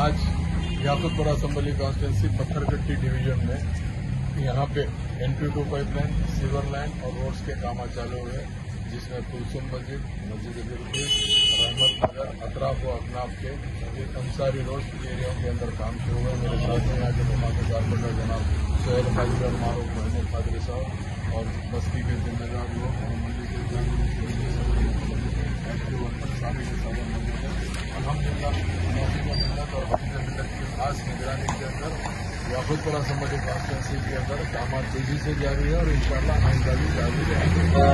आज Yakutpura assembly constituency Pathergatti division में यहाँ पे NP2 पाइपलाइन, सीवर लाइन और रोड्स के काम चालू हुए, जिसमें कुलसुम मस्जिद, मस्जिद गिरफीस, रहमत नगर, अतराफ व अकनाफ के अंसारी रोड एरिया के अंदर काम शुरू हुए। मेरे साथ में यहाँ के मुकामी कारपेंटर जनाब सोहेल कादिर और मारूफ महमूद कादरी साहब और बस्ती के जिम्मेदार लोग शामिल अलहमदुलिल्लाह मेहनत और हफीज मिलत की खास निगरानी के अंदर याकुतपुरा असम्बली कॉन्स्टिट्यूंसी के अंदर काम तेजी से जारी है और इंशाअल्लाह आइंदा भी जारी रहेगा।